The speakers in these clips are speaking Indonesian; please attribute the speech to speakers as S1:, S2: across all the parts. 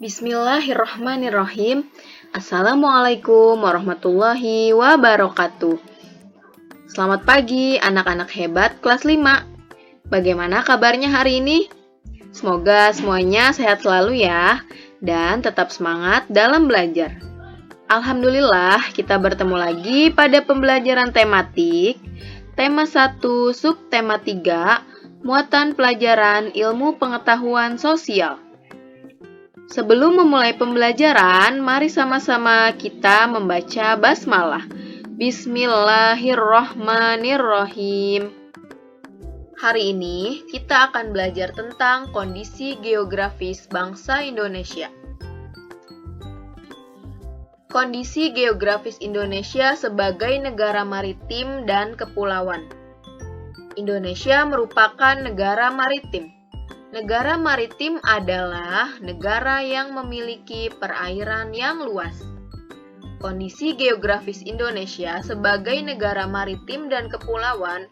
S1: Bismillahirrahmanirrahim. Assalamualaikum warahmatullahi wabarakatuh. Selamat pagi anak-anak hebat kelas 5. Bagaimana kabarnya hari ini? Semoga semuanya sehat selalu ya, dan tetap semangat dalam belajar. Alhamdulillah, kita bertemu lagi pada pembelajaran tematik, tema 1, subtema 3, muatan pelajaran ilmu pengetahuan sosial. Sebelum memulai pembelajaran, mari sama-sama kita membaca basmalah. Bismillahirrohmanirrohim. Hari ini kita akan belajar tentang kondisi geografis bangsa Indonesia. Kondisi geografis Indonesia sebagai negara maritim dan kepulauan. Indonesia merupakan negara maritim. Negara maritim adalah negara yang memiliki perairan yang luas. Kondisi geografis Indonesia sebagai negara maritim dan kepulauan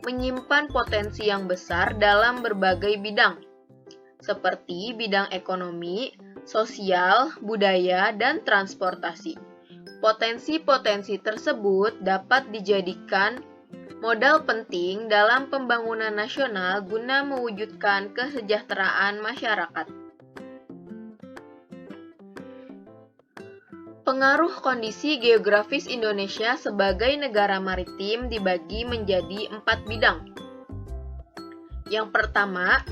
S1: menyimpan potensi yang besar dalam berbagai bidang, seperti bidang ekonomi, sosial, budaya, dan transportasi. Potensi-potensi tersebut dapat dijadikan modal penting dalam pembangunan nasional guna mewujudkan kesejahteraan masyarakat. Pengaruh kondisi geografis Indonesia sebagai negara maritim dibagi menjadi 4 bidang. Yang pertama,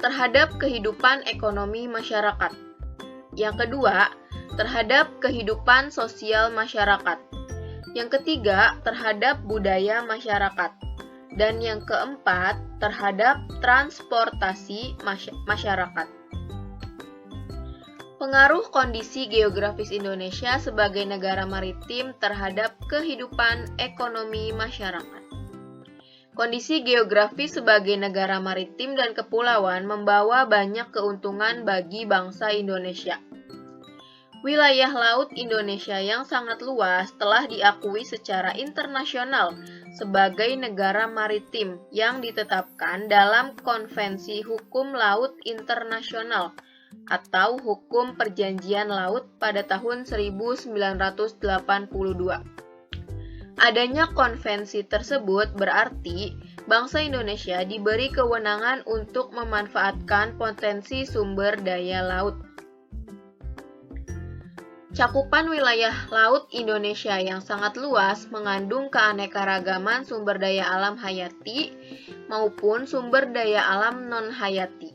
S1: terhadap kehidupan ekonomi masyarakat. Yang kedua, terhadap kehidupan sosial masyarakat. Yang ketiga, terhadap budaya masyarakat. Dan yang keempat, terhadap transportasi masyarakat. Pengaruh kondisi geografis Indonesia sebagai negara maritim terhadap kehidupan ekonomi masyarakat. Kondisi geografis sebagai negara maritim dan kepulauan membawa banyak keuntungan bagi bangsa Indonesia. Wilayah laut Indonesia yang sangat luas telah diakui secara internasional sebagai negara maritim yang ditetapkan dalam Konvensi Hukum Laut Internasional atau Hukum Perjanjian Laut pada tahun 1982. Adanya konvensi tersebut berarti bangsa Indonesia diberi kewenangan untuk memanfaatkan potensi sumber daya laut. Cakupan wilayah laut Indonesia yang sangat luas mengandung keanekaragaman sumber daya alam hayati maupun sumber daya alam non-hayati.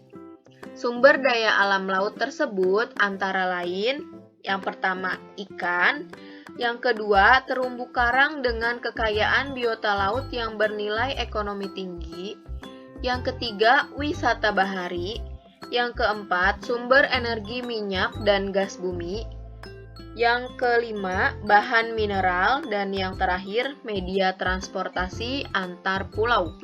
S1: Sumber daya alam laut tersebut antara lain, yang pertama ikan, yang kedua terumbu karang dengan kekayaan biota laut yang bernilai ekonomi tinggi, yang ketiga wisata bahari, yang keempat sumber energi minyak dan gas bumi, yang kelima, bahan mineral, dan yang terakhir, media transportasi antar pulau.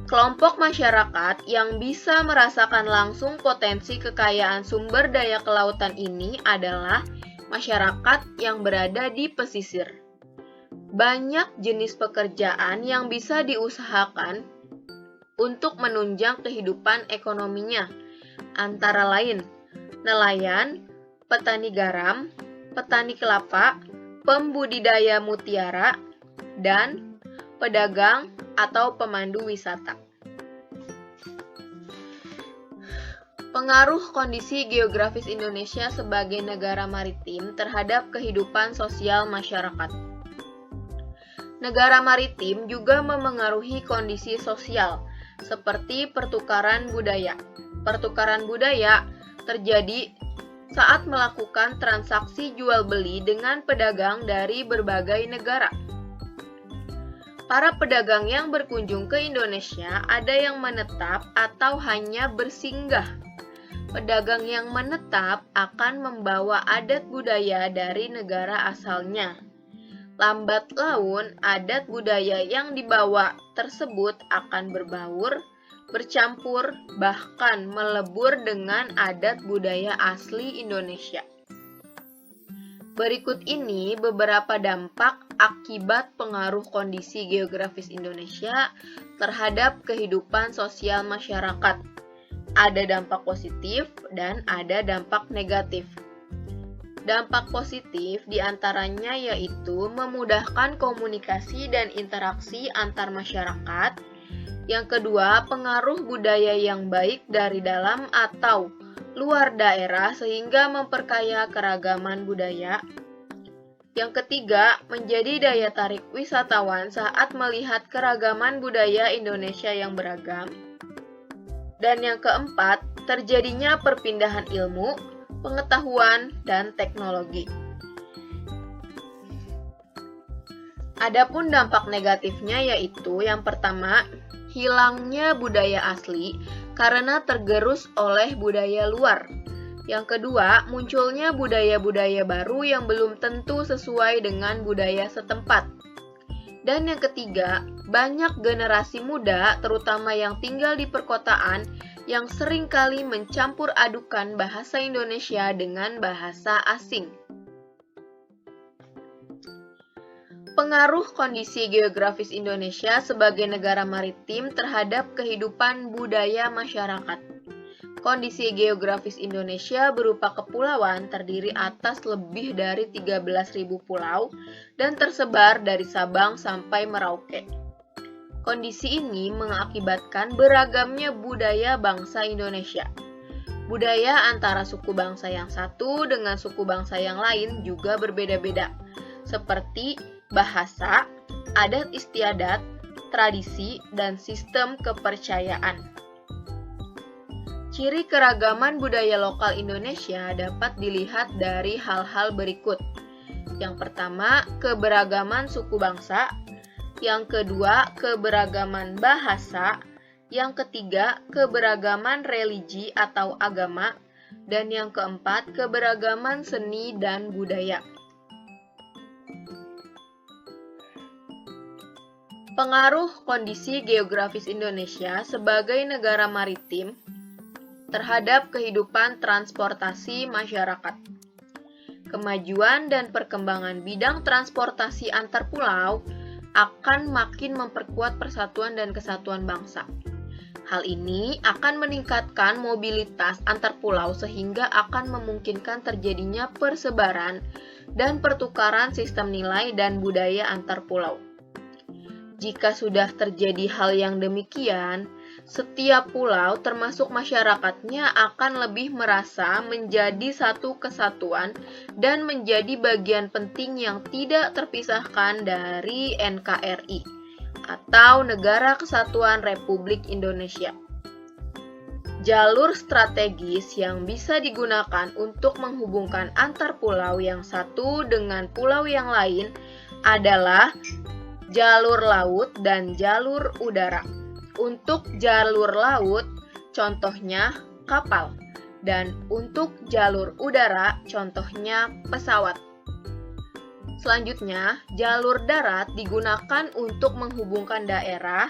S1: Kelompok masyarakat yang bisa merasakan langsung potensi kekayaan sumber daya kelautan ini adalah masyarakat yang berada di pesisir. Banyak jenis pekerjaan yang bisa diusahakan untuk menunjang kehidupan ekonominya, antara lain nelayan, petani garam, petani kelapa, pembudidaya mutiara, dan pedagang atau pemandu wisata. Pengaruh kondisi geografis Indonesia sebagai negara maritim terhadap kehidupan sosial masyarakat. Negara maritim juga memengaruhi kondisi sosial, seperti pertukaran budaya. Pertukaran budaya terjadi saat melakukan transaksi jual-beli dengan pedagang dari berbagai negara. Para pedagang yang berkunjung ke Indonesia ada yang menetap atau hanya bersinggah. Pedagang yang menetap akan membawa adat budaya dari negara asalnya. Lambat laun, adat budaya yang dibawa tersebut akan berbaur, bercampur, bahkan melebur dengan adat budaya asli Indonesia. Berikut ini beberapa dampak akibat pengaruh kondisi geografis Indonesia terhadap kehidupan sosial masyarakat. Ada dampak positif dan ada dampak negatif. Dampak positif diantaranya yaitu memudahkan komunikasi dan interaksi antar masyarakat. Yang kedua, pengaruh budaya yang baik dari dalam atau luar daerah sehingga memperkaya keragaman budaya. Yang ketiga, menjadi daya tarik wisatawan saat melihat keragaman budaya Indonesia yang beragam. Dan yang keempat, terjadinya perpindahan ilmu, pengetahuan, dan teknologi. Adapun dampak negatifnya yaitu yang pertama, hilangnya budaya asli karena tergerus oleh budaya luar. Yang kedua, munculnya budaya-budaya baru yang belum tentu sesuai dengan budaya setempat. Dan yang ketiga, banyak generasi muda, terutama yang tinggal di perkotaan, yang seringkali mencampur adukan bahasa Indonesia dengan bahasa asing. Pengaruh kondisi geografis Indonesia sebagai negara maritim terhadap kehidupan budaya masyarakat. Kondisi geografis Indonesia berupa kepulauan terdiri atas lebih dari 13.000 pulau dan tersebar dari Sabang sampai Merauke. Kondisi ini mengakibatkan beragamnya budaya bangsa Indonesia. Budaya antara suku bangsa yang satu dengan suku bangsa yang lain juga berbeda-beda, seperti bahasa, adat istiadat, tradisi, dan sistem kepercayaan. Ciri keragaman budaya lokal Indonesia dapat dilihat dari hal-hal berikut. Yang pertama, keberagaman suku bangsa. Yang kedua, keberagaman bahasa. Yang ketiga, keberagaman religi atau agama. Dan yang keempat, keberagaman seni dan budaya. Pengaruh kondisi geografis Indonesia sebagai negara maritim terhadap kehidupan transportasi masyarakat. Kemajuan dan perkembangan bidang transportasi antar pulau akan makin memperkuat persatuan dan kesatuan bangsa. Hal ini akan meningkatkan mobilitas antar pulau sehingga akan memungkinkan terjadinya persebaran dan pertukaran sistem nilai dan budaya antar pulau. Jika sudah terjadi hal yang demikian, setiap pulau termasuk masyarakatnya akan lebih merasa menjadi satu kesatuan dan menjadi bagian penting yang tidak terpisahkan dari NKRI atau Negara Kesatuan Republik Indonesia. Jalur strategis yang bisa digunakan untuk menghubungkan antar pulau yang satu dengan pulau yang lain adalah jalur laut dan jalur udara. Untuk jalur laut, contohnya kapal, dan untuk jalur udara, contohnya pesawat. Selanjutnya, jalur darat digunakan untuk menghubungkan daerah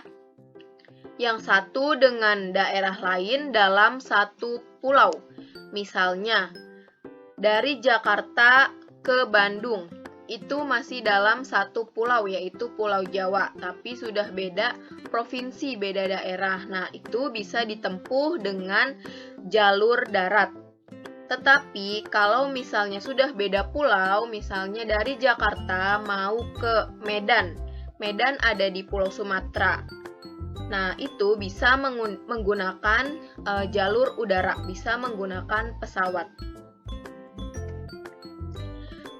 S1: yang satu dengan daerah lain dalam satu pulau. Misalnya, dari Jakarta ke Bandung, itu masih dalam satu pulau, yaitu Pulau Jawa, tapi sudah beda provinsi, beda daerah. Nah, itu bisa ditempuh dengan jalur darat. Tetapi kalau misalnya sudah beda pulau, misalnya dari Jakarta mau ke Medan, Medan ada di Pulau Sumatera. Nah, itu bisa menggunakan jalur udara, bisa menggunakan pesawat.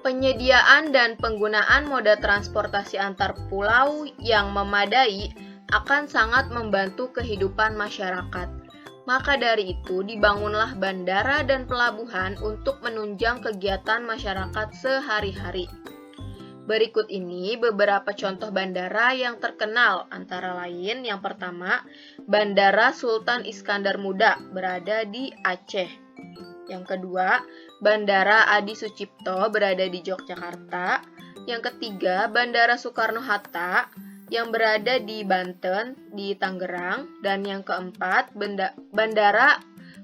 S1: Penyediaan dan penggunaan moda transportasi antar pulau yang memadai akan sangat membantu kehidupan masyarakat. Maka dari itu, dibangunlah bandara dan pelabuhan untuk menunjang kegiatan masyarakat sehari-hari. Berikut ini beberapa contoh bandara yang terkenal, antara lain yang pertama, Bandara Sultan Iskandar Muda berada di Aceh. Yang kedua, Bandara Adi Sucipto berada di Yogyakarta. Yang ketiga, Bandara Soekarno-Hatta yang berada di Banten, di Tangerang. Dan yang keempat, Bandara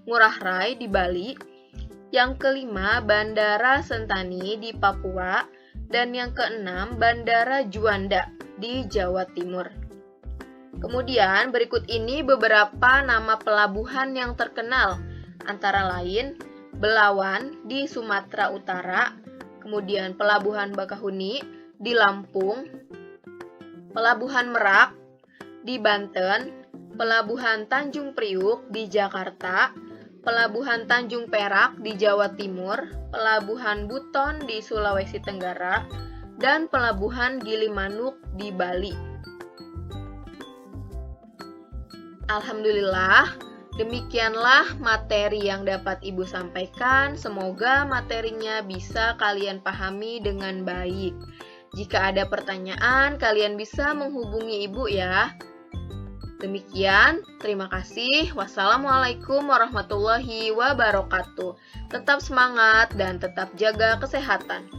S1: Ngurah Rai di Bali. Yang kelima, Bandara Sentani di Papua. Dan yang keenam, Bandara Juanda di Jawa Timur. Kemudian berikut ini beberapa nama pelabuhan yang terkenal, antara lain Belawan di Sumatera Utara, kemudian Pelabuhan Bakahuni di Lampung, Pelabuhan Merak di Banten, Pelabuhan Tanjung Priuk di Jakarta, Pelabuhan Tanjung Perak di Jawa Timur, Pelabuhan Buton di Sulawesi Tenggara, dan Pelabuhan Gilimanuk di Bali. Alhamdulillah, demikianlah materi yang dapat Ibu sampaikan. Semoga materinya bisa kalian pahami dengan baik. Jika ada pertanyaan, kalian bisa menghubungi Ibu ya. Demikian, terima kasih. Wassalamualaikum warahmatullahi wabarakatuh. Tetap semangat dan tetap jaga kesehatan.